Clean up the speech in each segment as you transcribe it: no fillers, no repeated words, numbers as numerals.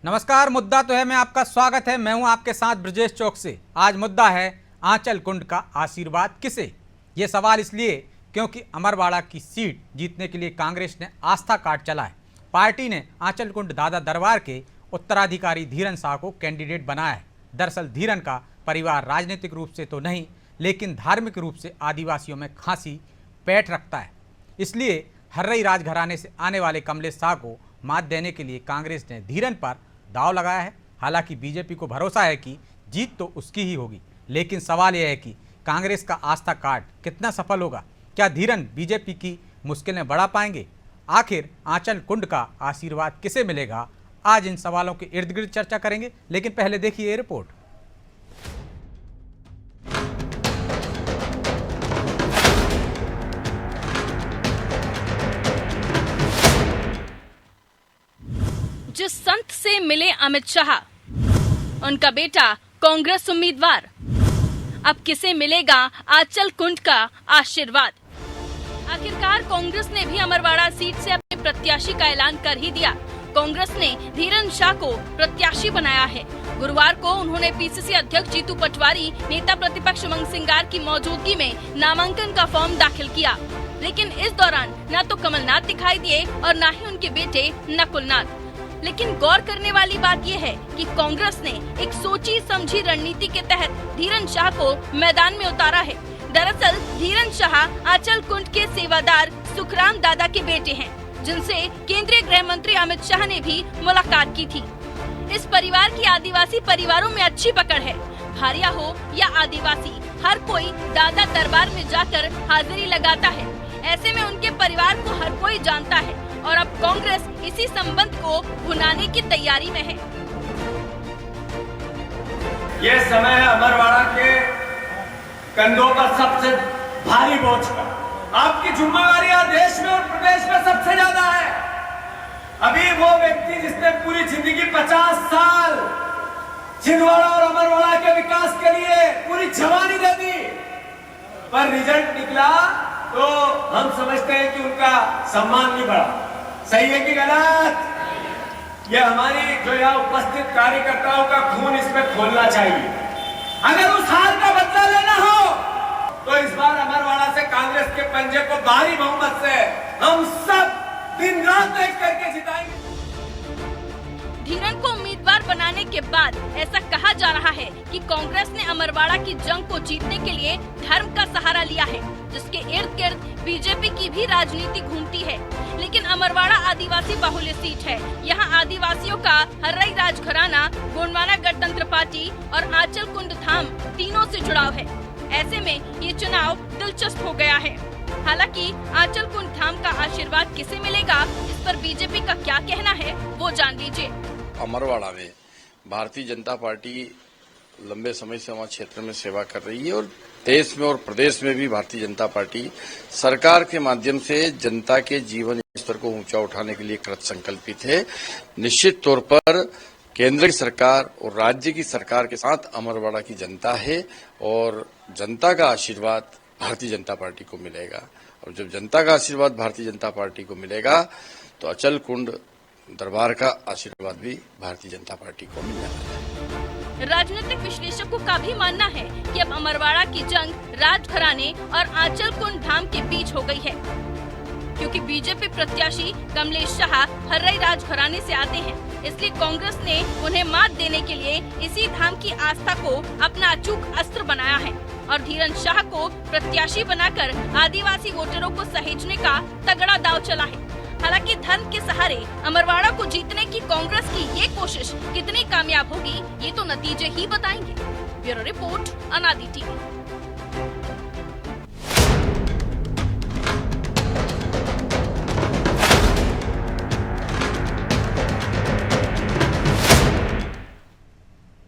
नमस्कार। मुद्दा तो है मैं आपका स्वागत है। मैं हूं आपके साथ ब्रजेश चौक से। आज मुद्दा है आंचल कुंड का आशीर्वाद किसे। ये सवाल इसलिए क्योंकि अमरवाड़ा की सीट जीतने के लिए कांग्रेस ने आस्था कार्ड चला है। पार्टी ने आंचल कुंड दादा दरबार के उत्तराधिकारी धीरन शाह को कैंडिडेट बनाया है। दरअसल धीरन का परिवार राजनीतिक रूप से तो नहीं, लेकिन धार्मिक रूप से आदिवासियों में खासी पैठ रखता है। इसलिए हर्रई राजघराने से आने वाले कमलेश शाह को मात देने के लिए कांग्रेस ने धीरन पर दाव लगाया है। हालांकि बीजेपी को भरोसा है कि जीत तो उसकी ही होगी, लेकिन सवाल यह है कि कांग्रेस का आस्था कार्ड कितना सफल होगा। क्या धीरन बीजेपी की मुश्किलें बढ़ा पाएंगे? आखिर आंचल कुंड का आशीर्वाद किसे मिलेगा? आज इन सवालों के इर्द गिर्द चर्चा करेंगे, लेकिन पहले देखिए ये रिपोर्ट। जिस संत से मिले अमित शाह, उनका बेटा कांग्रेस उम्मीदवार, अब किसे मिलेगा आंचल कुंड का आशीर्वाद? आखिरकार कांग्रेस ने भी अमरवाड़ा सीट से अपने प्रत्याशी का ऐलान कर ही दिया। कांग्रेस ने धीरन शाह को प्रत्याशी बनाया है। गुरुवार को उन्होंने पीसीसी अध्यक्ष जीतू पटवारी, नेता प्रतिपक्ष उमंग सिंगार की मौजूदगी में नामांकन का फॉर्म दाखिल किया, लेकिन इस दौरान न तो कमलनाथ दिखाई दिए और न ही उनके बेटे नकुलनाथ। लेकिन गौर करने वाली बात यह है कि कांग्रेस ने एक सोची समझी रणनीति के तहत धीरन शाह को मैदान में उतारा है। दरअसल धीरन शाह आंचल कुंड के सेवादार सुखराम दादा के बेटे हैं, जिनसे केंद्रीय गृह मंत्री अमित शाह ने भी मुलाकात की थी। इस परिवार की आदिवासी परिवारों में अच्छी पकड़ है। भारिया हो या आदिवासी, हर कोई दादा दरबार में जाकर हाजिरी लगाता है। ऐसे में उनके परिवार को हर कोई जानता है और अब कांग्रेस इसी संबंध को भुनाने की तैयारी में है। ये समय है अमरवाड़ा के कंधों पर सबसे भारी बोझ का। आपकी जिम्मेवारियां देश में और प्रदेश में सबसे ज्यादा है। अभी वो व्यक्ति जिसने पूरी जिंदगी 50 साल छिंदवाड़ा और अमरवाड़ा के विकास के लिए पूरी जवानी दे दी, पर रिजल्ट निकला तो हम समझते हैं कि उनका सम्मान नहीं बढ़ा। सही है कि गलत? ये हमारी जो यहाँ उपस्थित कार्यकर्ताओं का खून इसमें खोलना चाहिए। अगर उस हार का बदला लेना हो तो इस बार अमरवाड़ा से कांग्रेस के पंजे को भारी बहुमत से हम सब दिन रात एक करके जिताएंगे। धीरन को उम्मीदवार बनाने के बाद ऐसा कहा जा रहा है कि कांग्रेस ने अमरवाड़ा की जंग को जीतने के लिए धर्म का सहारा लिया है, जिसके इर्द गिर्द बीजेपी की भी राजनीति घूमती है। लेकिन अमरवाड़ा आदिवासी बाहुल्य सीट है। यहाँ आदिवासियों का हर्रई राजघराना, गोंडवाना गणतंत्र पार्टी और आंचल कुंड धाम तीनों से जुड़ाव है। ऐसे में ये चुनाव दिलचस्प हो गया है। हालांकि आंचल कुंड धाम का आशीर्वाद किसे मिलेगा, इस पर बीजेपी का क्या कहना है, वो जान लीजिए। अमरवाड़ा में भारतीय जनता पार्टी लंबे समय से वहाँ क्षेत्र में सेवा कर रही है और देश में और प्रदेश में भी भारतीय जनता पार्टी सरकार के माध्यम से जनता के जीवन स्तर को ऊंचा उठाने के लिए कृत संकल्पित है। निश्चित तौर पर केंद्र की सरकार और राज्य की सरकार के साथ अमरवाड़ा की जनता है और जनता का आशीर्वाद भारतीय जनता पार्टी को मिलेगा। और जब जनता का आशीर्वाद भारतीय जनता पार्टी को मिलेगा तो अचल कुंड दरबार का आशीर्वाद भी भारतीय जनता पार्टी को मिलने वाला है। राजनीतिक विश्लेषकों का भी मानना है कि अब अमरवाड़ा की जंग राजघराने और आंचल कुंड धाम के बीच हो गई है, क्योंकि बीजेपी प्रत्याशी कमलेश शाह हर्रई राजघराने से आते हैं। इसलिए कांग्रेस ने उन्हें मात देने के लिए इसी धाम की आस्था को अपना अचूक अस्त्र बनाया है और धीरन शाह को प्रत्याशी बनाकर आदिवासी वोटरों को सहेजने का तगड़ा दांव चला है। हालांकि धर्म के सहारे अमरवाड़ा को जीतने की कांग्रेस की ये कोशिश कितनी कामयाब होगी, ये तो नतीजे ही बताएंगे। ब्यूरो रिपोर्ट, अनादि टीवी।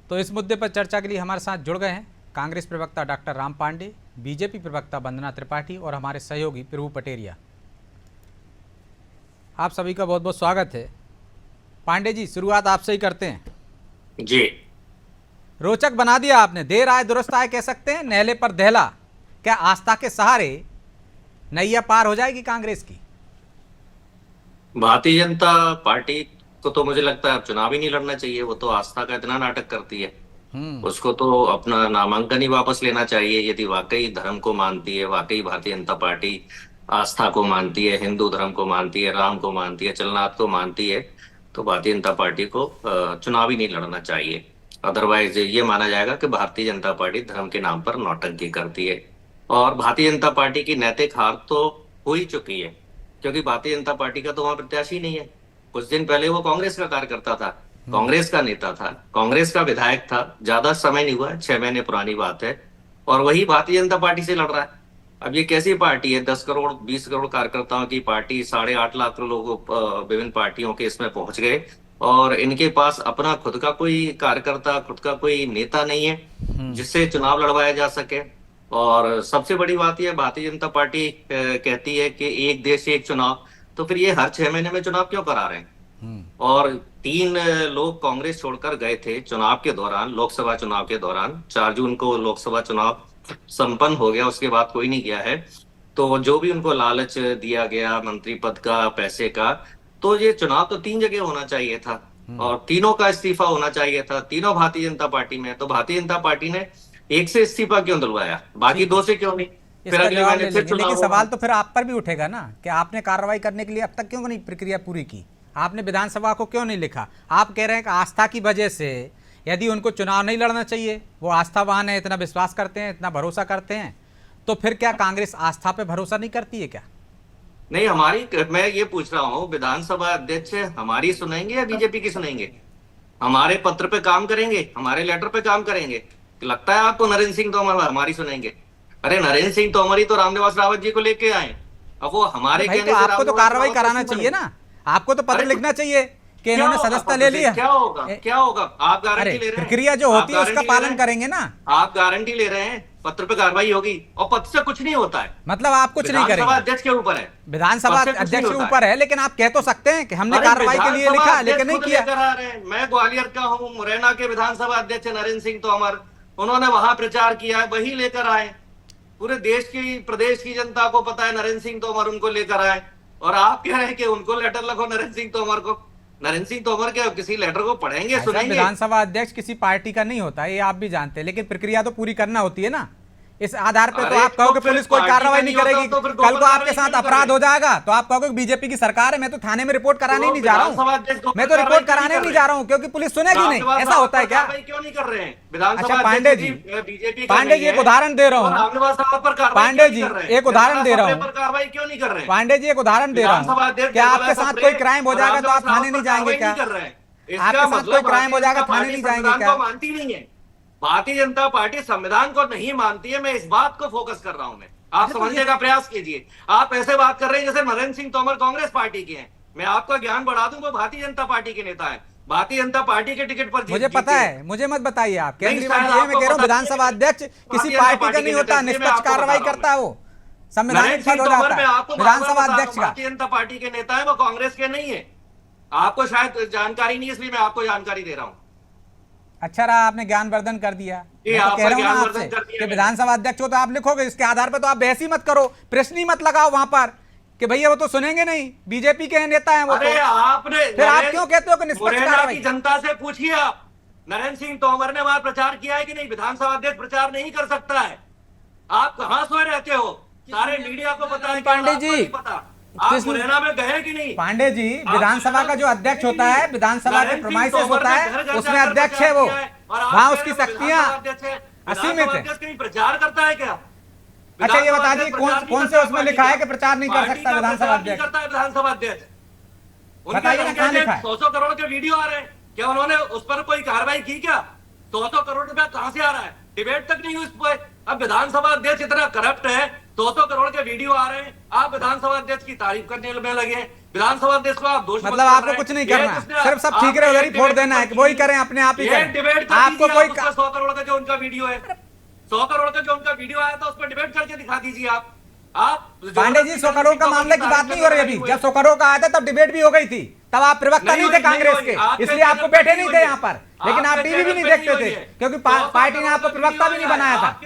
तो इस मुद्दे पर चर्चा के लिए हमारे साथ जुड़ गए हैं कांग्रेस प्रवक्ता डॉक्टर राम पांडे, बीजेपी प्रवक्ता वंदना त्रिपाठी और हमारे सहयोगी प्रभु पटेरिया। आप सभी का बहुत बहुत स्वागत है। पांडे जी, शुरुआत आपसे ही करते हैं। जी, रोचक बना दिया आपने। देर आए दुरुस्त आए कह सकते हैं, नहले पर दहला। क्या आस्था के सहारे नैया पार हो जाएगी कांग्रेस की? भारतीय जनता पार्टी उसको तो मुझे लगता है अब चुनाव ही नहीं लड़ना चाहिए। वो तो आस्था का इतना नाटक करती है, उसको तो अपना नामांकन ही वापस लेना चाहिए। यदि वाकई धर्म को मानती है, वाकई भारतीय जनता पार्टी आस्था को मानती है, हिंदू धर्म को मानती है, राम को मानती है, चलनाथ को मानती है, तो भारतीय जनता पार्टी को चुनाव ही नहीं लड़ना चाहिए। अदरवाइज ये माना जाएगा कि भारतीय जनता पार्टी धर्म के नाम पर नौटंकी करती है। और भारतीय जनता पार्टी की नैतिक हार तो हो ही चुकी है, क्योंकि भारतीय जनता पार्टी का तो वहां प्रत्याशी नहीं है। कुछ दिन पहले वो कांग्रेस का कार्यकर्ता था, कांग्रेस का नेता था, कांग्रेस का विधायक था, ज्यादा समय नहीं हुआ, 6 महीने पुरानी बात है, और वही भारतीय जनता पार्टी से लड़ रहा है। अब ये कैसी पार्टी है? 10 करोड़ 20 करोड़ कार्यकर्ताओं की पार्टी, 8.5 लाख लोग विभिन्न पार्टियों के इसमें पहुंच गए, और इनके पास अपना खुद का कोई कार्यकर्ता, खुद का कोई नेता नहीं है जिससे चुनाव लड़वाया जा सके। और सबसे बड़ी बात यह, भारतीय जनता पार्टी कहती है कि एक देश एक चुनाव, तो फिर ये हर 6 महीने में चुनाव क्यों करा रहे हैं? और 3 लोग कांग्रेस छोड़कर गए थे चुनाव के दौरान, लोकसभा चुनाव के दौरान। 4 जून को लोकसभा चुनाव संपन्न हो गया, उसके बाद कोई नहीं गया है। तो जो भी उनको लालच दिया गया मंत्री पद का, पैसे का, तो ये चुनाव तो 3 जगह होना चाहिए था, और तीनों का इस्तीफा होना चाहिए था, तीनों भारतीय जनता पार्टी में। तो भारतीय जनता पार्टी ने एक से इस्तीफा क्यों दिलवाया, बाकी 2 से क्यों नहीं? फिर अगले महीने फिर लेकिन सवाल तो फिर आप पर भी उठेगा ना कि आपने कार्रवाई करने के लिए अब तक क्यों नहीं प्रक्रिया पूरी की? आपने विधानसभा को क्यों नहीं लिखा? आप कह रहे हैं कि आस्था की वजह से यदि उनको चुनाव नहीं लड़ना चाहिए, वो आस्थावान है, इतना विश्वास करते हैं, इतना भरोसा करते हैं, तो फिर क्या कांग्रेस आस्था पे भरोसा नहीं करती है क्या? नहीं, मैं ये पूछ रहा हूँ, विधानसभा अध्यक्ष हमारी सुनेंगे या बीजेपी की सुनेंगे? हमारे पत्र पे काम करेंगे, हमारे लेटर पे काम करेंगे? लगता है आपको नरेंद्र सिंह तोमर हमारी सुनेंगे? अरे नरेंद्र सिंह तोमर ही तो रामनिवास रावत जी को लेके आए, अब वो हमारे कहने से आपको तो कार्रवाई कराना चाहिए ना, आपको तो पत्र लिखना चाहिए कि इन्होंने सदस्यता ले लिया। क्या होगा? क्या होगा? आप गारंटी ले रहे हैं? प्रक्रिया जो होती है उसका पालन करेंगे ना। आप गारंटी ले रहे हैं पत्र पे कार्रवाई होगी, और पत्र से कुछ नहीं होता है। मतलब आप कुछ नहीं करेंगे? विधानसभा अध्यक्ष के ऊपर है, विधानसभा अध्यक्ष के ऊपर है, लेकिन आप कह तो सकते हैं कि हमने कार्रवाई के लिए लिखा, लेकिन नहीं किया। मैं ग्वालियर का हूँ, मुरैना के विधानसभा अध्यक्ष नरेंद्र सिंह तोमर, उन्होंने वहां प्रचार किया, वही लेकर आए। पूरे देश की, प्रदेश की जनता को पता है नरेंद्र सिंह तोमर उनको लेकर आए, और आप कह रहे हैं कि उनको लेटर लिखो नरेंद्र सिंह तोमर को। नरेंद्र सिंह तोमर के किसी लेटर को पढ़ेंगे, सुनेंगे? विधानसभा अध्यक्ष किसी पार्टी का नहीं होता, ये आप भी जानते हैं, लेकिन प्रक्रिया तो पूरी करना होती है ना। इस आधार पे तो आप कहोगे पुलिस कोई कार्रवाई नहीं करेगी, कल को आपके साथ अपराध हो जाएगा तो आप कहोगे बीजेपी की सरकार है। मैं तो थाने में रिपोर्ट कराने ही नहीं जा रहा हूँ, मैं तो रिपोर्ट कराने नहीं जा रहा हूँ, क्योंकि पुलिस सुनेगी नहीं। ऐसा होता है क्या? क्यों नहीं कर रहे हैं? अच्छा पांडे जी, पांडे जी एक उदाहरण दे रहा हूँ, पांडे जी एक उदाहरण दे रहा हूँ, कार्रवाई क्यों नहीं कर रहे हैं? पांडे जी एक उदाहरण दे रहा हूँ, क्या आपके साथ कोई क्राइम हो जाएगा तो आप थाने नहीं जाएंगे क्या? आपके साथ कोई क्राइम हो जाएगा थाने नहीं जाएंगे क्या? मानती नहीं है भारतीय जनता पार्टी, संविधान को नहीं मानती है। मैं इस बात को फोकस कर रहा हूं। मैं आप समझने का प्रयास कीजिए। आप ऐसे बात कर रहे हैं जैसे नरेंद्र सिंह तोमर कांग्रेस पार्टी के हैं। मैं आपका ज्ञान बढ़ा दूं, वो भारतीय जनता पार्टी के नेता है, भारतीय जनता पार्टी के टिकट पर मुझे पता है, मुझे मत बताइए आप। केंद्रीय मंत्री मैं कह रहा हूँ विधानसभा अध्यक्ष किसी पार्टी का नहीं होता, निष्पक्ष कार्रवाई करता है, वो संवैधानिक पद हो जाता है विधानसभा अध्यक्ष का। भारतीय जनता पार्टी के नेता है, वो कांग्रेस के नहीं है। आपको शायद जानकारी नहीं, इसलिए मैं आपको जानकारी दे रहा हूँ। अच्छा रहा आपने ज्ञानवर्धन कर दिया। मैं तो कह रहा हूं ना आपसे कि विधानसभा अध्यक्ष हो तो आप लिखोगे, इसके आधार पर तो आप बहस ही मत करो, प्रश्न ही मत लगाओ वहां पर कि भैया वो तो सुनेंगे नहीं, बीजेपी के नेता हैं वो। अरे तो आपने फिर आप क्यों कहते हो कि निष्पक्ष कार्रवाई? जनता से पूछिए आप, नरेंद्र सिंह तोमर ने वहां प्रचार किया है कि नहीं? विधानसभा अध्यक्ष प्रचार नहीं कर सकता है। आप कहां सोए रहते हो? सारे मीडिया को पता है, पांडे जी आप मुरैना में गए कि नहीं? पांडे जी, विधानसभा का जो अध्यक्ष होता है, विधानसभा के प्रीमाइसेस होता है, उसमें अध्यक्ष है वो, वहां उसकी शक्तियां असीमित है। कहीं प्रचार करता है क्या? अच्छा ये बता दीजिए कौन से उसमें लिखा है कि प्रचार नहीं कर सकता विधानसभा अध्यक्ष? विधानसभा अध्यक्ष बताइए ना, कहां लिखा है? 100 करोड़ के वीडियो आ रहे हैं, क्या उन्होंने उस पर कोई कार्रवाई की क्या? 100 करोड़ रुपया कहां से आ रहा है? डिबेट तक नहीं हुई उस पर। अब विधानसभा अध्यक्ष इतना करप्ट है, 200 करोड़ के वीडियो आ रहे हैं, आप विधानसभा अध्यक्ष की तारीफ करने में लगे। विधानसभा अध्यक्ष को आप दोष मतलब आपको कुछ नहीं करना, सिर्फ सब ठीक रहे उधर ही फोड़ देना है, वही करें अपने आप ही करें। डिबेट आपको कोई 100 करोड़ का जो उनका वीडियो है, 100 करोड़ का जो उनका वीडियो आया था उस पर डिबेट करके दिखा दीजिए आप। पांडे जी 100 करोड़ का मामले की बात नहीं हो रही अभी। जब 100 करोड़ का आया था तब डिबेट भी हो गई थी, तब आप प्रवक्ता नहीं थे कांग्रेस के, इसलिए आपको बैठे नहीं थे यहाँ पर। लेकिन आप टीवी भी नहीं देखते थे क्योंकि पार्टी ने आपको प्रवक्ता भी नहीं बनाया था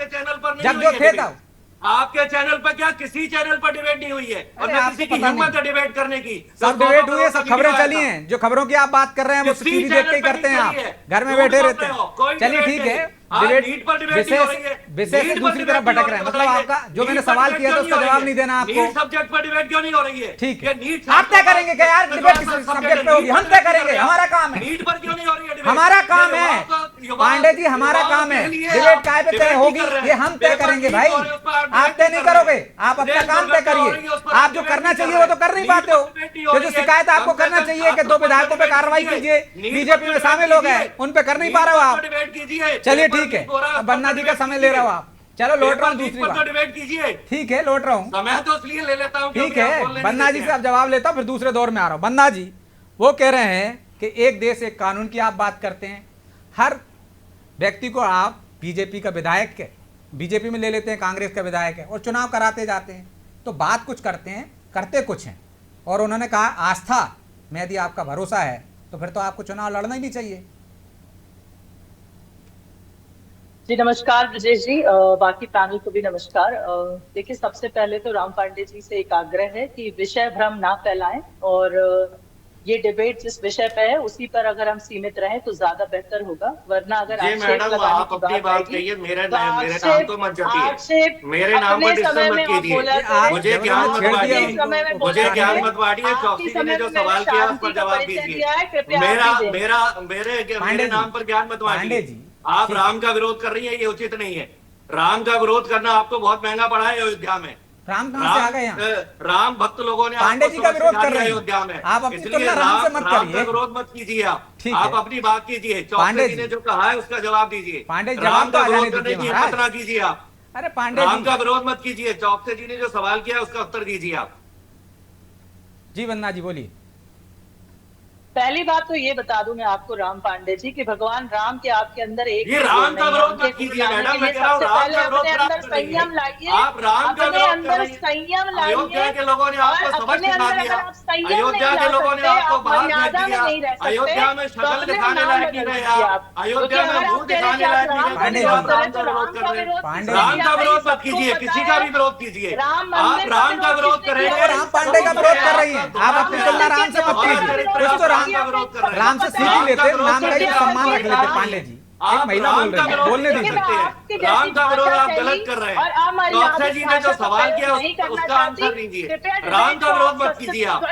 जब जो थे तब। आपके चैनल पर क्या किसी चैनल पर डिबेट नहीं हुई है, और अरे न आपको किसी की पता हिम्मत नहीं। है डिबेट करने की। सब डिबेट हुई है, सब खबरें चली हैं। जो खबरों की आप बात कर रहे हैं वो किसी टीवी देख के ही चैनल पे करते हैं, नहीं आप चली है। घर में झूठ बैठे बोल रहते रहे हो, हैं। कोई चलिए डिबेट ठीक नहीं। है, आज डिबेट नीट पर डिबेट नहीं हो रही है। विषय से नीट पर दूसरी तरफ डिबेट नहीं भटक हो रहे हैं। रही है, मतलब बताइए। आपका जो मैंने नीट पर सवाल डिबेट किया था क्यों उसका नहीं हो जवाब रही नहीं है? देना आपको। नीट सब्जेक्ट पर डिबेट क्यों नहीं हो रही है? ठीक है, ये नीट आप तय करेंगे क्या यार डिबेट किस सब्जेक्ट पे होगी? हम तय करेंगे, हमारा काम है। नीट पर क्यों नहीं हो रही है डिबेट? हमारा काम ये है युवाओं पांडे जी, हमारा काम है। डिबेट काय पे तय होगी ये हम तय करेंगे भाई, आप तय नहीं करोगे। आप अपना काम तय करिए। आप जो करना चाहिए वो तो कर नहीं पाते हो। ये जो शिकायत आपको करना चाहिए कि 2 विधायकों पे कार्रवाई कीजिए, बीजेपी में शामिल हो गए, उन पे कर नहीं पा रहे हो आप। चलिए ठीक है, अब बन्ना जी का समय ले रहे हो आप। चलो लौट रहा हूँ दूसरी बात। डिबेट कीजिए। ठीक है, लौट रहा हूँ। समय तो इसलिए ले लेता हूँ ठीक है, बन्ना जी से अब जवाब लेता हूँ, फिर दूसरे दौर में आ रहा हूँ। बन्ना जी वो कह रहे हैं कि एक देश एक कानून की आप बात करते हैं, हर व्यक्ति को आप बीजेपी का विधायक है, बीजेपी में ले लेते हैं, कांग्रेस का विधायक है और चुनाव कराते जाते हैं, तो बात कुछ करते हैं करते कुछ हैं। और उन्होंने कहा आस्था में यदि आपका भरोसा है तो फिर तो आपको चुनाव लड़ना ही नहीं चाहिए। जी नमस्कार ब्रजेश जी, बाकी पैनल को भी नमस्कार। देखिए सबसे पहले तो राम पांडे जी से एक आग्रह है कि विषय भ्रम ना फैलाएं, और ये डिबेट जिस विषय पे है उसी पर अगर हम सीमित रहें तो ज्यादा बेहतर होगा, वरना अगर जी आक्षेप मैडम लगाने आप की अपनी बात आएगी, कहिए, मेरे तो नाम तो मत आक्षेप जपिए, मेरे नाम पर अपने समय डिस्टर्ब में मत आप कीजिए। बोला आप मुझे जब ज्ञान मत छेड़ दिया बांटिए, उनको, समय में मुझे बोला ज्ञान है। मत बांटिए। आपकी चौकसी जी समय ने जो में सवाल किया उस पर शांति का जवाब परिचय दीजिए। दिया है, कृपया आप मेरा दीजिए। मेरा मेरे नाम पर ज्ञान मत पांडे बांटिए। जी, आप ठीक। राम का विरोध कर रही है, ये उचित नहीं है। राम का विरोध करना आपको बहुत महंगा पड़ा है अयोध्या में। राम कहाँ से आ गए यहाँ? राम भक्त लोगों ने पांडे आपको जी का सबक विरोध सिखा कर दिया रहे हैं। अयोध्या में। आप अपनी इसलिए तुलना राम से मत राम करिए। का विरोध मत कीजिए। ठीक आप है। अपनी बात कीजिए। पांडे चौकसी जी जी ने जो कहा है उसका जवाब दीजिए। पांडे जी, राम जवाब तो का आ जाने विरोध करने दीजिए की महाराज। हिम्मत ना कीजिए आप। अरे पांडे राम जी, का विरोध मत कीजिए। चौकसी जी ने जो सवाल किया उसका उत्तर दीजिए आप। जी बन्ना जी बोलिए। पहली बात तो ये बता दूं मैं आपको राम पांडे जी कि भगवान राम के आपके अंदर एक ये राम का विरोध मत कीजिए मैडम, मैं कह रहा हूँ राम का विरोध अपने आप अंदर कर रही संयम हैं। लाइए, आप राम का अपने विरोध कर अंदर रही हैं। संयम अयोध्या लाइए, के लोगों ने आपको और सबक अपने सिखा अंदर दिया। अगर आप संयम नहीं अयोध्या ला के लोगों ने सकते, आपको आप बाहर फेंक मर्यादा में दिया। नहीं रह सकते, अयोध्या में तो शक्ल अपने दिखाने नाम लायक बदल नहीं रहे दीजिए आप। आप। अयोध्या में क्योंकि मुंह अगर दिखाने आप लायक कह नहीं रहे रहे। हैं आप कि राम का तो विरोध राम कर का रहे हैं। विरोध पांडे राम जी। का विरोध मत सबको कीजिए, पता किसी है। का भी विरोध कीजिए। राम आप मंदिर राम का विरोध किसने करेंगे। किया? राम पांडे का विरोध कर रही हैं आप, अपनी तुलना राम से मत कीजिए। कुछ तो राम राम से सीख ही लेते, नाम का ही सम्मान रख लेते। पांडे जी, एक महिला बोल रही है, बोलने नहीं दीजिए। सकते। राम का विरोध आप गलत कर रहे हैं। चौकसी जी ने जो सवाल किया उसका आंसर दीजिए। राम का विरोध मत कीजिए आप।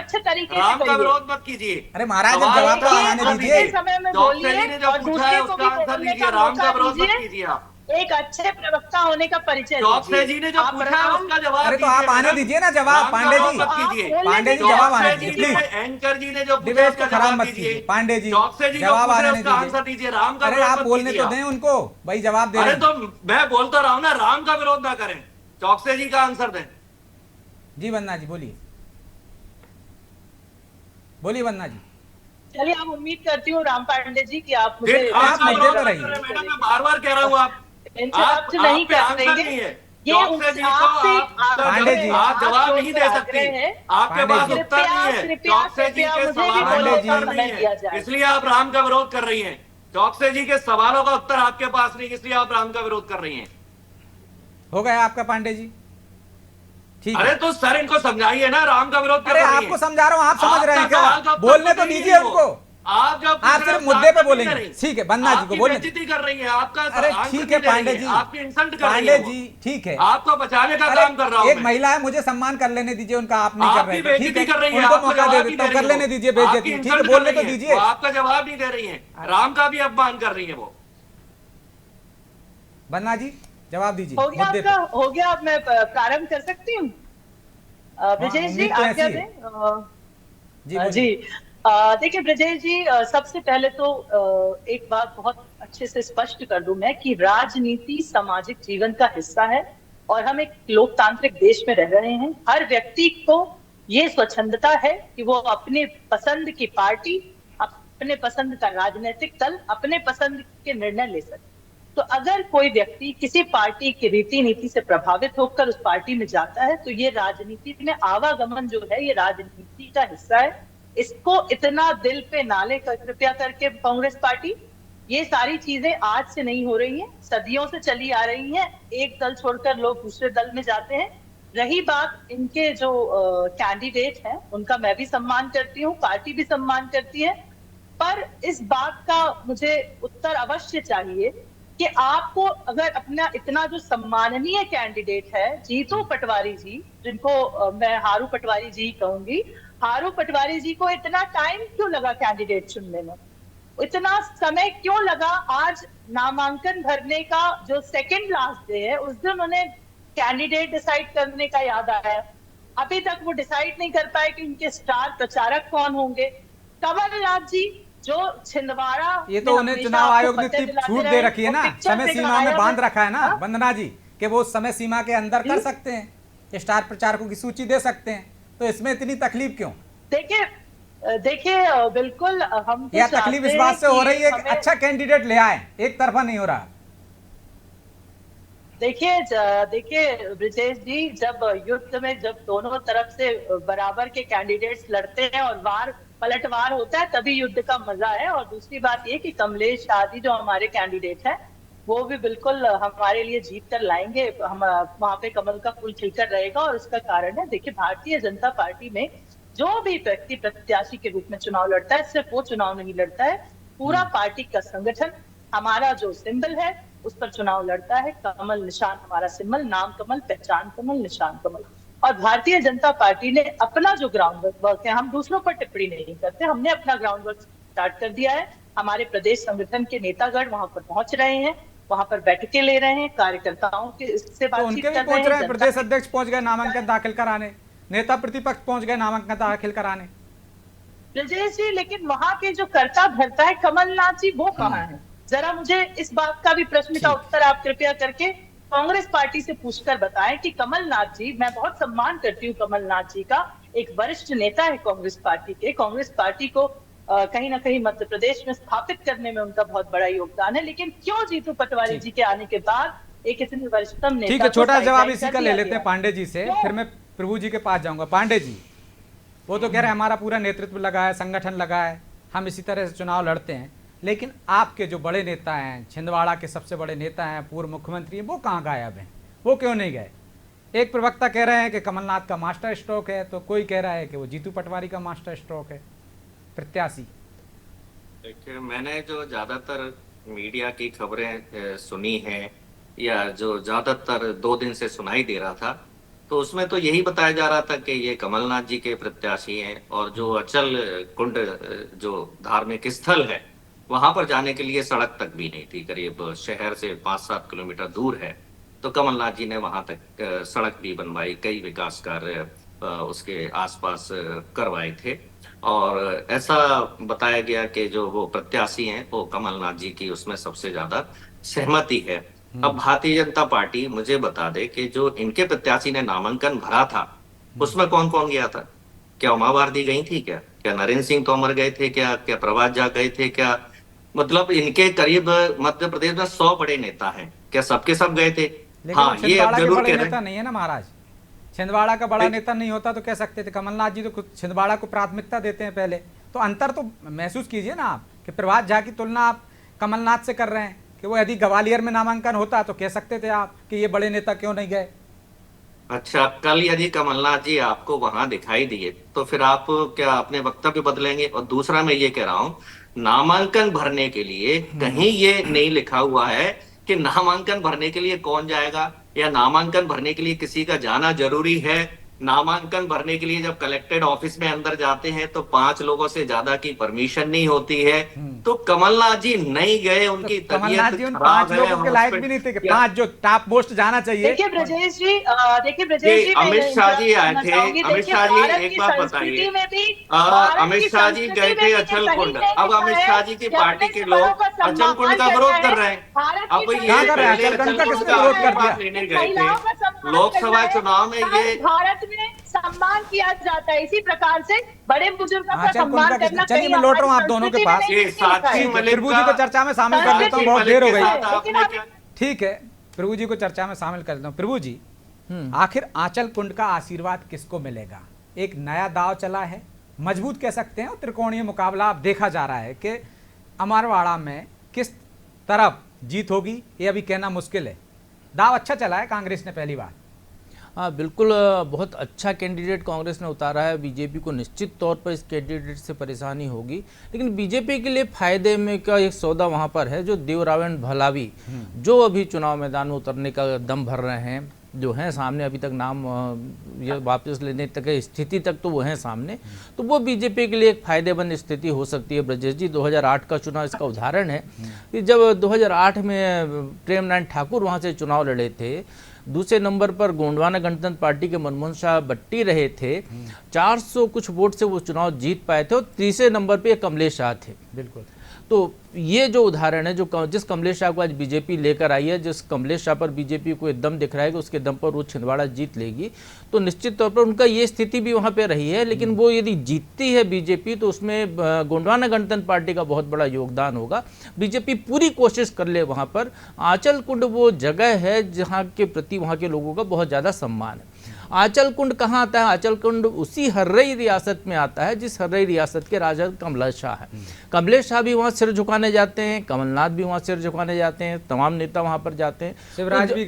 राम का विरोध मत कीजिए। अरे महाराज, जब सवाल जवाब तो का आने आंसर दीजिए। चौकसी जी ने जो पूछा है उसका आंसर दीजिए। राम का विरोध मत कीजिए आप। एक अच्छे प्रवक्ता होने का परिचय चौकसी जी ने जो आप पूछा है राम- उसका जवाब अरे तो आप दीजिए आने मैडम। दीजिए ना जवाब। राम का पांडे विरोध जी, मत कीजिए। पांडे जी जवाब आने चौकसी दीजिए जी ने, प्लीज। एंकर जी ने जो पूछा डिबेट उसका को खराब जवाब मत दीजिए। कीजिए। पांडे जी, चौकसी जी जो जवाब पूछ रहे आने हैं नहीं उसका आंसर दीजिए। दीजिए। राम का अरे विरोध आप मत बोलने कीजिए तो आप। दें उनको, भाई जवाब दे अरे रहे हैं। तो मैं बोल तो रहा हूँ ना, राम का विरोध ना करें, चौकसी जी का आंसर दें। जी बन्ना जी बोलिए, बोलिए बन्ना जी। चलिए, आप उम्मीद करती हूँ राम पांडे जी कि आप मुझे फिर आप का मुद्दे विरोध पे मत रहिए। करें मैडम, मैं बार बार कह रहा हूँ आप इंटरप्ट नहीं पे कर आंसर देंगे। नहीं है। ये चौकसी जी को पांडे जी, आप जवाब नहीं दे सकती। आपके पांडे पास जी, उत्तर नहीं है। चौकसी जी के मुझे भी सवाल का बोलने का उत्तर नहीं समय दिया है, जाए। इसलिए आप राम का विरोध कर रही हैं। चौकसी जी के सवालों का उत्तर आपके पास नहीं, इसलिए आप राम का विरोध कर रही हैं। हो गया आपका पांडे जी? ठीक अरे है। तो सर इनको समझाइए ना, राम का विरोध क्यों अरे कर रही आपको हैं? समझा रहा हूँ, आप समझ रहे हैं आपका सवाल का क्या? उत्तर बोलने तो दे दीजिए रही हो। उनको। आप जब आप सिर्फ मुद्दे पे बोलेंगे। ठीक है, बन्ना जी को बोलने दीजिए। बेइज्जती कर रही है आपका। अरे आंसर ठीक है नहीं दे रही पांडे जी, आपकी इंसल्ट कर रही पांडे है वो। जी ठीक है। आपको बचाने का अरे काम कर रहा हूं एक मैं। महिला है, मुझे सम्मान कर लेने दीजिए उनका, आप नहीं कर आपकी रहे थे। बेइज्जती ठीक कर रही है, है, उनको आपको मौका दे जवाब नहीं देता हूँ, दे कर रही लेने वो। दीजिए आपकी बेइज्जती। ठीक है, इंसल्ट बोलने कर तो रही है। दीजिए। वो आपका जवाब नहीं दे रही है, राम का भी अपमान कर रही है वो। बन्ना जी जवाब दीजिए हो गया मुद्दे आपका, पे। हो गया। अब मैं प्रारंभ कर सकती हूँ? ब्रजेश जी उम्मीद तो आज्ञा ऐसी है। दें। जी बोलिए। जी देखिए ब्रजेश जी, सबसे पहले तो एक बात बहुत अच्छे से स्पष्ट कर दूं मैं कि राजनीति सामाजिक जीवन का हिस्सा है और हम एक लोकतांत्रिक देश में रह रहे हैं। हर व्यक्ति को ये स्वच्छंदता है कि वो अपने पसंद की पार्टी, अपने पसंद का राजनीतिक दल, अपने पसंद के निर्णय ले सके। तो अगर कोई व्यक्ति किसी पार्टी की रीति नीति से प्रभावित होकर उस पार्टी में जाता है तो ये राजनीति में आवागमन जो है ये राजनीति का हिस्सा है। इसको इतना दिल पे ना ले कृपया करके कांग्रेस पार्टी। ये सारी चीजें आज से नहीं हो रही हैं, सदियों से चली आ रही हैं। एक दल छोड़कर लोग दूसरे दल में जाते हैं। रही बात इनके जो कैंडिडेट हैं, उनका मैं भी सम्मान करती हूँ, पार्टी भी सम्मान करती है, पर इस बात का मुझे उत्तर अवश्य चाहिए कि आपको अगर अपना इतना जो सम्माननीय कैंडिडेट है जीतू पटवारी जी, जिनको मैं हारू पटवारी जी कहूंगी, हारू पटवारी जी को इतना टाइम क्यों लगा कैंडिडेट चुनने में, इतना समय क्यों लगा? आज नामांकन भरने का जो सेकंड लास्ट डे है, उस दिन उन्हें कैंडिडेट डिसाइड करने का याद आया। अभी तक वो डिसाइड नहीं कर पाए कि उनके स्टार प्रचारक कौन होंगे। कमलनाथ जी जो छिंदवाड़ा, ये तो उन्हें चुनाव आयोग ने इतनी छूट दे रखी है ना, समय सीमा में बांध रखा है ना वंदना जी, कि वो समय सीमा के अंदर कर सकते हैं, स्टार प्रचारकों की सूची दे सकते हैं, तो इसमें इतनी तकलीफ क्यों? देखिए बिल्कुल हम तो या तकलीफ इस बात से हो रही है कि अच्छा कैंडिडेट ले आए, एक तरफा नहीं हो रहा। देखिए ब्रिजेश जी, जब युद्ध में जब दोनों तरफ से बराबर के कैंडिडेट्स लड़ते हैं और वार पलटवार होता है, तभी युद्ध का मजा है। और दूसरी बात ये कि कमलेश शादी जो हमारे कैंडिडेट हैं, वो भी बिल्कुल हमारे लिए जीत कर लाएंगे। हम वहां पे कमल का फूल खिलकर रहेगा, और उसका कारण है, देखिए भारतीय जनता पार्टी में जो भी व्यक्ति प्रत्याशी के रूप में चुनाव लड़ता है, सिर्फ वो चुनाव नहीं लड़ता है, पूरा पार्टी का संगठन हमारा जो सिंबल है उस पर चुनाव लड़ता है। कमल निशान हमारा सिंबल, नाम कमल, पहचान कमल, निशान कमल। और भारतीय जनता पार्टी ने अपना जो ग्राउंड वर्क है, हम दूसरों पर टिप्पणी नहीं करते, हमने अपना ग्राउंड वर्क स्टार्ट कर दिया है। हमारे प्रदेश संगठन के नेतागण वहां पर पहुंच रहे हैं, वहां पर बैठकें ले रहे हैं, कार्यकर्ताओं के से बातचीत कर रहे हैं। प्रदेश अध्यक्ष पहुंच गए नामांकन दाखिल कराने, नेता प्रतिपक्ष पहुंच गए नामांकन दाखिल कराने। ब्रजेश जी, लेकिन वहां के जो कर्ता धर्ता है कमलनाथ जी, वो कहाँ है? जरा मुझे इस बात का भी प्रश्न का उत्तर आप कृपया करके कांग्रेस पार्टी से पूछकर बताएं कि कमलनाथ जी, मैं बहुत सम्मान करती हूँ कमलनाथ जी का, एक वरिष्ठ नेता है कांग्रेस पार्टी के, कांग्रेस पार्टी को कहीं ना कहीं मध्य प्रदेश में स्थापित करने में उनका बहुत बड़ा योगदान है, लेकिन क्यों जीतू पटवारी जी के आने के बाद एक इतनी वरिष्ठतम नेता? ठीक है, छोटा जवाब इसी का ले लेते हैं पांडे जी से, फिर मैं प्रभु जी के पास जाऊंगा। पांडे जी, वो तो कह रहे हैं हमारा पूरा नेतृत्व लगा है, संगठन लगा है, हम इसी तरह से चुनाव लड़ते हैं, लेकिन आपके जो बड़े नेता हैं, छिंदवाड़ा के सबसे बड़े नेता हैं, पूर्व मुख्यमंत्री हैं, वो कहाँ गायब हैं? वो क्यों नहीं गए? एक प्रवक्ता कह रहे हैं कि कमलनाथ का मास्टर स्ट्रोक है, तो कोई कह रहा है कि वो जीतू पटवारी का मास्टर स्ट्रोक है प्रत्याशी। देखिए, मैंने जो ज्यादातर मीडिया की खबरें सुनी हैं, या जो ज्यादातर 2 दिन से सुनाई दे रहा था, तो उसमें तो यही बताया जा रहा था कि ये कमलनाथ जी के प्रत्याशी हैं, और जो अचल कुंड जो धार्मिक स्थल है, वहां पर जाने के लिए सड़क तक भी नहीं थी, करीब शहर से 5-7 किलोमीटर दूर है, तो कमलनाथ जी ने वहां तक सड़क भी बनवाई, कई विकास कार्य उसके आसपास करवाए थे, और ऐसा बताया गया कि जो वो प्रत्याशी हैं वो कमलनाथ जी की उसमें सबसे ज्यादा सहमति है। अब भारतीय जनता पार्टी मुझे बता दे कि जो इनके प्रत्याशी ने नामांकन भरा था, उसमें कौन कौन गया था? क्या उमा भारती गई थी? क्या नरेंद्र सिंह तोमर गए थे? क्या प्रभात झा गए थे? क्या मतलब इनके करीब मध्य प्रदेश में 100 बड़े नेता हैं, क्या सबके सब गए थे? हाँ, ये अब जरूर कह रहे हैं नहीं है ना महाराज, छिंदवाड़ा का बड़ा नेता नहीं होता तो कह सकते थे। कमलनाथ जी तो छिंदवाड़ा को प्राथमिकता देते हैं पहले, तो अंतर तो महसूस कीजिए ना आप, कि प्रभात झा की तुलना आप कमलनाथ से कर रहे हैं, कि वो यदि ग्वालियर में नामांकन होता तो कह सकते थे आप कि ये बड़े नेता क्यों नहीं गए। अच्छा, कल यदि कमलनाथ जी आपको वहां दिखाई दिए तो फिर आप क्या अपने वक्तव्य बदलेंगे? और दूसरा मैं ये कह रहा हूं, नामांकन भरने के लिए कहीं ये नहीं लिखा हुआ है कि नामांकन भरने के लिए कौन जाएगा, या नामांकन भरने के लिए किसी का जाना जरूरी है। नामांकन भरने के लिए जब कलेक्टेड ऑफिस में अंदर जाते हैं तो 5 लोगों से ज्यादा की परमिशन नहीं होती है। तो कमलनाथ जी नहीं गए, उनकी तो कमलनाथ जी उन 5 लोगों के लायक भी नहीं थे कि 5 जो टॉप मोस्ट जाना चाहिए। देखिए ब्रजेश जी, अमित शाह जी आए थे। अमित शाह जी एक बात बताइए, अमित शाह जी गए थे अचल कुंड, अब अमित शाह जी की पार्टी के लोग अचल कुंड का विरोध कर रहे हैं। अब ये लेने गए थे लोकसभा चुनाव में, ये भारत में सम्मान किया जाता है, इसी प्रकार से बड़े बुजुर्गों का सम्मान करना। चलिए मैं लौट रहा हूँ आप दोनों के पास, प्रभु जी को चर्चा में शामिल कर लेता हूँ, बहुत देर हो गई। ठीक है, प्रभु जी को चर्चा में शामिल कर लेता हूँ। प्रभु जी, आखिर आंचल कुंड का आशीर्वाद किसको मिलेगा? एक नया दाव चला है, मजबूत कह सकते हैं, त्रिकोणीय मुकाबला अब देखा जा रहा है कि अमरवाड़ा में किस तरफ जीत होगी ये अभी कहना मुश्किल है। दाव अच्छा चला है कांग्रेस ने पहली बार। हाँ बिल्कुल, बहुत अच्छा कैंडिडेट कांग्रेस ने उतारा है। बीजेपी को निश्चित तौर पर इस कैंडिडेट से परेशानी होगी, लेकिन बीजेपी के लिए फायदे में का एक सौदा वहाँ पर है, जो देवरावण भलावी जो अभी चुनाव मैदान में उतरने का दम भर रहे हैं, जो हैं सामने, अभी तक नाम ये वापस लेने तक स्थिति तक तो वो हैं सामने, तो वो बीजेपी के लिए एक फायदेमंद स्थिति हो सकती है। ब्रजेश जी, 2008 का चुनाव इसका उदाहरण है कि जब 2008 में प्रेम नारायण ठाकुर वहाँ से चुनाव लड़े थे, दूसरे नंबर पर गोंडवाना गणतंत्र पार्टी के मनमोहन शाह बट्टी रहे थे, 400 कुछ वोट से वो चुनाव जीत पाए थे, और तीसरे नंबर पे कमलेश शाह थे। बिल्कुल। तो ये जो उदाहरण है, जो जिस कमलेश शाह को आज बीजेपी लेकर आई है, जिस कमलेश शाह पर बीजेपी को एकदम दिख रहा है कि उसके दम पर वो छिंदवाड़ा जीत लेगी, तो निश्चित तौर पर उनका ये स्थिति भी वहाँ पे रही है। लेकिन वो यदि जीतती है बीजेपी, तो उसमें गोंडवाना गणतंत्र पार्टी का बहुत बड़ा योगदान होगा। बीजेपी पूरी कोशिश कर ले वहाँ पर। आंचल कुंड वो जगह है जहाँ के प्रति वहाँ के लोगों का बहुत ज़्यादा सम्मान है। आंचल कुंड कहाँ आता है? आंचल कुंड उसी हर्रई रियासत में आता है जिस हर्रई रियासत के राजा कमलेश शाह है। कमलेश शाह भी वहाँ सिर झुकाने जाते हैं, कमलनाथ भी वहाँ सिर झुकाने जाते हैं, तमाम नेता वहाँ पर जाते हैं, शिवराज भी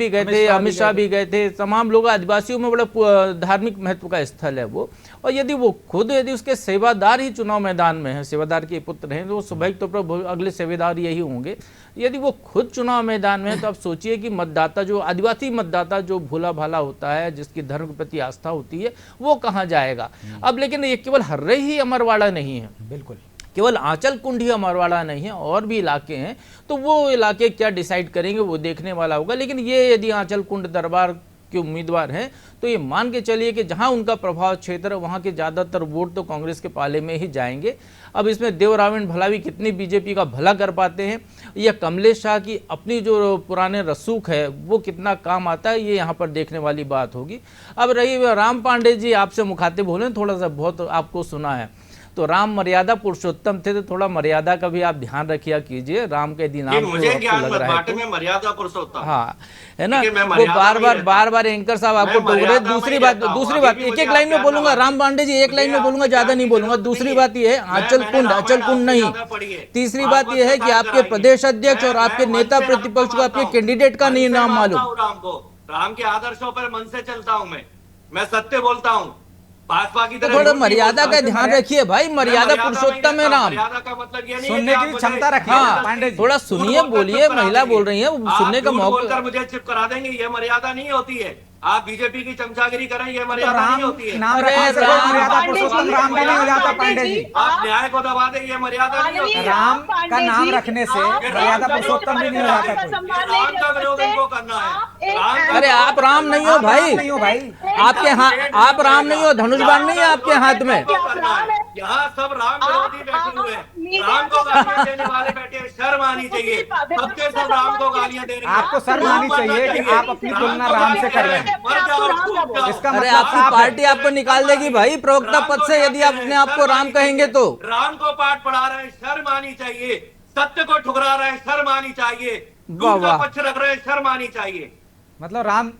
गए थे, अमित शाह भी गए थे, तमाम लोग। आदिवासियों में बड़ा धार्मिक महत्व का स्थल है वो। और यदि वो खुद यदि उसके सेवादार ही चुनाव मैदान में है, सेवादार के पुत्र हैं, तो स्वाभाविक तौर पर अगले सेवादार यही होंगे। यदि वो खुद चुनाव मैदान में है, तो आप सोचिए कि मतदाता, जो आदिवासी मतदाता जो भोला भाला होता है, जिसकी धर्म के प्रति आस्था होती है, वो कहाँ जाएगा। अब लेकिन ये केवल हर्रई ही अमरवाड़ा नहीं है, बिल्कुल, केवल आंचल कुंड ही अमरवाड़ा नहीं है, और भी इलाके हैं। तो वो इलाके क्या डिसाइड करेंगे वो देखने वाला होगा। लेकिन ये यदि आंचल कुंड दरबार के उम्मीदवार हैं, तो ये मान के चलिए कि जहां उनका प्रभाव क्षेत्र है, वहां के ज़्यादातर वोट तो कांग्रेस के पाले में ही जाएंगे। अब इसमें देवरावण भलावी कितनी बीजेपी का भला कर पाते हैं, या कमलेश शाह की अपनी जो पुराने रसूख है वो कितना काम आता है, ये यहाँ पर देखने वाली बात होगी। अब रही राम पांडे जी, आपसे मुखातिब हो रहे हैं, थोड़ा सा बहुत आपको सुना है, तो राम मर्यादा पुरुषोत्तम थे, तो थोड़ा मर्यादा का भी आप ध्यान रखिया कीजिए। राम के दिन आपको मुझे ज्ञान लग रहा है में मर्यादा पुरुषोत्तम, हाँ है ना, वो बार बार एंकर साहब आपको टोक रहे। दूसरी बात एक एक लाइन में बोलूंगा, राम पांडे जी एक लाइन में बोलूंगा, ज्यादा नहीं बोलूंगा। दूसरी बात ये है, आंचल कुंड नहीं। तीसरी बात ये है कि आपके प्रदेश अध्यक्ष और आपके नेता प्रतिपक्ष को आपके कैंडिडेट का नहीं नाम मालूम। राम के आदर्शों पर मन से चलता हूँ, मैं सत्य बोलता हूँ। तो थोड़ा मर्यादा का ध्यान रखिए भाई, मर्यादा पुरुषोत्तम है राम। मर्यादा का मतलब ये नहीं सुनने की क्षमता रखिए। हाँ, थोड़ा सुनिए, बोलिए, महिला बोल रही है, सुनने का मौका। मुझे चिप करा देंगे, ये मर्यादा नहीं होती है। आप बीजेपी की चमचागिरी करें, ये मर्यादा नहीं होती है। मर्यादा पुरुषोत्तम राम भी नहीं हो जाता पांडे जी। आप न्याय को दबा दें, ये मर्यादा नहीं होती। राम का नाम रखने से मर्यादा पुरुषोत्तम भी नहीं हो जाता। राम का विरोध इनको करना है। अरे आप राम नहीं हो भाई, आपके आप राम नहीं हो, धनुष बाण नहीं है आपके हाथ में। यहाँ सब राम विरोधी बैठे हुए हैं, राम को गालियां देने वाले बैठे हैं। शर्म आनी चाहिए, सबके सब राम को गालियां दे रहे हैं। आपको शर्म आनी चाहिए कि आप अपनी तुलना राम से कर रहे हैं। इसका अरे आपकी पार्टी आपको निकाल देगी भाई प्रवक्ता पद से, यदि आप अपने आप को राम कहेंगे तो। राम को पाठ पढ़ा रहे हैं, शर्म आनी चाहिए। सत्य को ठुकरा रहे हैं, शर्म आनी चाहिए। दूसरा पक्ष रख रहे हैं, शर्म आनी चाहिए। मतलब राम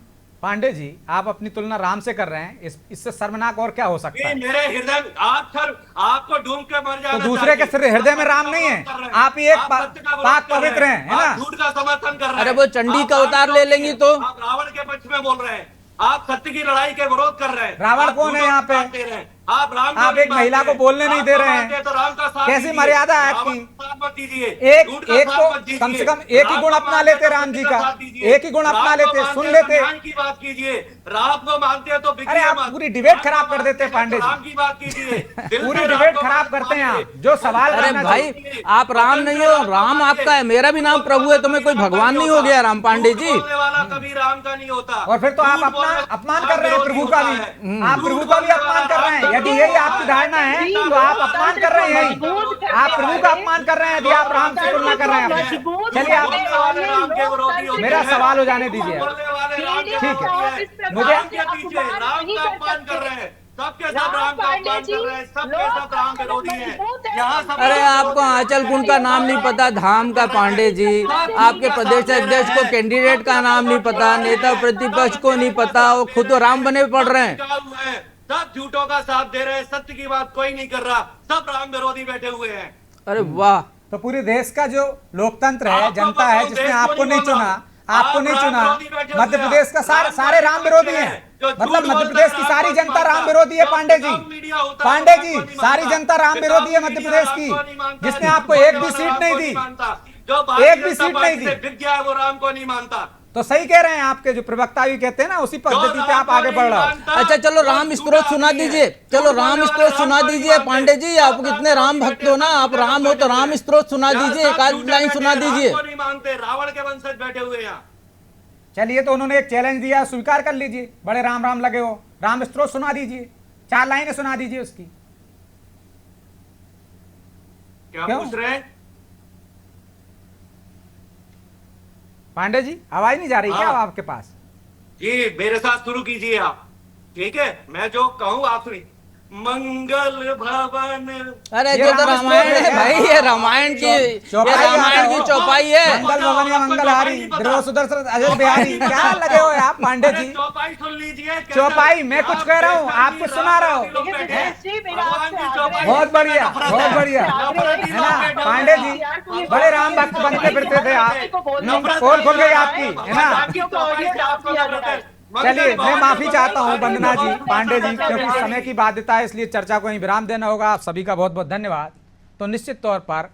पांडे जी, आप अपनी तुलना राम से कर रहे हैं, इससे शर्मनाक और क्या हो सकता है? मेरे हृदय आपको ढूंढ के मर जाना। तो दूसरे के हृदय में राम नहीं है, आप ही एक पाक पवित्र हैं, है ना? झूठ का समर्थन कर रहे हैं। अरे वो चंडी का अवतार ले लेंगी तो। आप रावण के पक्ष में बोल रहे हैं, आप सत्य की लड़ाई के विरोध कर रहे हैं। रावण कौन है यहाँ पे? आप एक महिला को बोलने नहीं दे रहे हैं, तो राम का साथ कैसी मर्यादा है आपकी? दीजिए। एक तो कम से कम एक ही गुण अपना लेते राम जी का, एक ही गुण अपना लेते, सुन लेते। की बात कीजिए, राम को मानते हैं तो अरे आप पूरी डिबेट खराब कर देते पांडे जी। राम की बात कीजिए, पूरी डिबेट खराब करते हैं आप। जो सवाल, अरे भाई आप राम नहीं हो, राम आपका है, मेरा भी नाम प्रभु है, तुम्हें कोई भगवान नहीं हो गया राम पांडे जी। वाला कभी राम का नहीं होता। और फिर तो आप अपना अपमान कर रहे हैं प्रभु का भी, आप प्रभु का भी अपमान कर रहे हैं। यदि यही आपकी धारणा है तो आप अपमान कर रहे हैं, आप प्रभु का अपमान कर रहे हैं यदि आप राम से तुलना कर रहे हैं। चलिए आप मेरा सवाल हो जाने दीजिए, ठीक है? मुझे राम का अपमान कर रहे हैं, सबके सब राम का अपमान कर रहे हैं, सबके सब राम विरोधी हैं। यहाँ सब अरे आपको आंचल कुंड का नाम नहीं पता, धाम का पांडे जी। आपके प्रदेश अध्यक्ष को कैंडिडेट का नाम नहीं पता, नेता प्रतिपक्ष को नहीं पता, वो खुद तो राम बने पड़ रहे हैं। सब झूठों का साथ दे रहे हैं, सत्य की बात कोई नहीं कर रहा, सब राम विरोधी बैठे हुए हैं। अरे वाह, तो पूरे देश का जो लोकतंत्र है, आपको जनता है, बताओ, जिसने देश आपको को नहीं नहीं चुना, माना। आपको आप नहीं राम चुना, विरोधी बैठे हुए मध्य हैं। प्रदेश का सारे राम विरोधी हैं, जो झूठ मतलब मध्य बोलता प्रदेश है, की राम सारी को नहीं जनता राम मानता। विरोधी है। जो पांडे जी, किताब मीडिया होता है, पांडे राम जी, को नहीं सारी मानता। जनता राम विरोधी है मध्य किताब प्रदेश मीडिया की, राम को नहीं मानता, जिसने झूठ आपको बोलने एक भी वाला सीट राम नहीं को दी, मानता। जो एक भारतीय भी जनता सीट पार्टी नहीं से दी। बिक गया है वो राम को नहीं मानता। तो सही कह रहे हैं आपके जो प्रवक्ता भी कहते हैं ना, उसी पद्धति पे आप आगे बढ़ रहे हो। अच्छा चलो राम स्त्रोत सुना दीजिए, चलो राम स्त्रोत सुना दीजिए। पांडे जी आप कितने राम भक्त हो ना, आप राम हो तो राम स्त्रोत सुना दीजिए, एक आध लाइन सुना दीजिए। राम को नहीं मानते, रावण के वंशज बैठे हुए हैं। चलिए, तो उन्होंने एक चैलेंज दिया, स्वीकार कर लीजिए। बड़े राम राम लगे हो, राम स्त्रोत सुना दीजिए, 4 लाइनें सुना दीजिए उसकी। क्या क्यों? पूछ रहे हैं? पांडे जी आवाज नहीं जा रही क्या हाँ। आपके पास? जी मेरे साथ शुरू कीजिए आप, ठीक है? मैं जो कहूँ आप सुनिए। मंगल भवन। अरे ये जो तो राम रामायण स्त्रोत है है। भाई, ये रामायण की, ये चौपाई रामायण की आता हो। चौपाई है। मंगल भवन या मंगलहारी, ध्रुव सुदर्शन अजय बिहारी, क्या लगे हो आप पांडे अरे जी? चौपाई सुन लीजिए। कैसा- चौपाई मैं कुछ कह रहा हूँ, आप कुछ सुना रहा हो। लोग बैठे हैं। ब्रजेश जी, मेरा भगवान आपसे की आग्रह चौपाई है। बहुत बढ़िया, बहुत बढ़िया, नफरत ही है ना लोग बैठे पांडे हुए जी? हैं। बड़े राम भक्त बनते फिरते थे आप, पोल खुल गई आपकी, है ना? चलिए, मैं माफी चाहता हूं वंदना जी, पांडे जी, क्योंकि समय की बाध्यता है, इसलिए चर्चा को यहीं विराम देना होगा। आप सभी का बहुत बहुत धन्यवाद। तो निश्चित तौर पर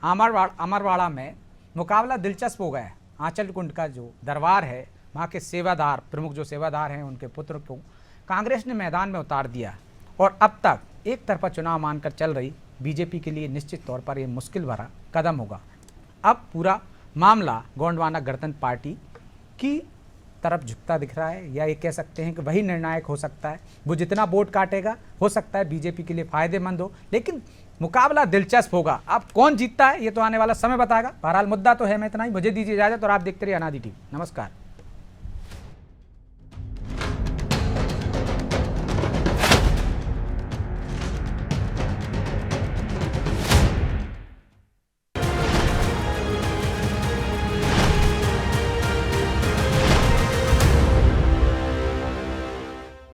अमरवाड़ा में मुकाबला दिलचस्प हो गया है। आंचल कुंड का जो दरबार है, वहाँ के सेवादार, प्रमुख जो सेवादार हैं, उनके पुत्र को कांग्रेस ने मैदान में उतार दिया, और अब तक एक तरफा चुनाव मानकर चल रही बीजेपी के लिए निश्चित तौर पर यह मुश्किल भरा कदम होगा। अब पूरा मामला गोंडवाना गणतंत्र पार्टी की तरफ झुकता दिख रहा है, या ये कह सकते हैं कि वही निर्णायक हो सकता है। वो जितना वोट काटेगा, हो सकता है बीजेपी के लिए फायदेमंद हो, लेकिन मुकाबला दिलचस्प होगा। अब कौन जीतता है ये तो आने वाला समय बताएगा। बहरहाल मुद्दा तो है, मैं इतना ही, मुझे दीजिए इजाजत और आप देखते रहिए अनादि टीवी। नमस्कार।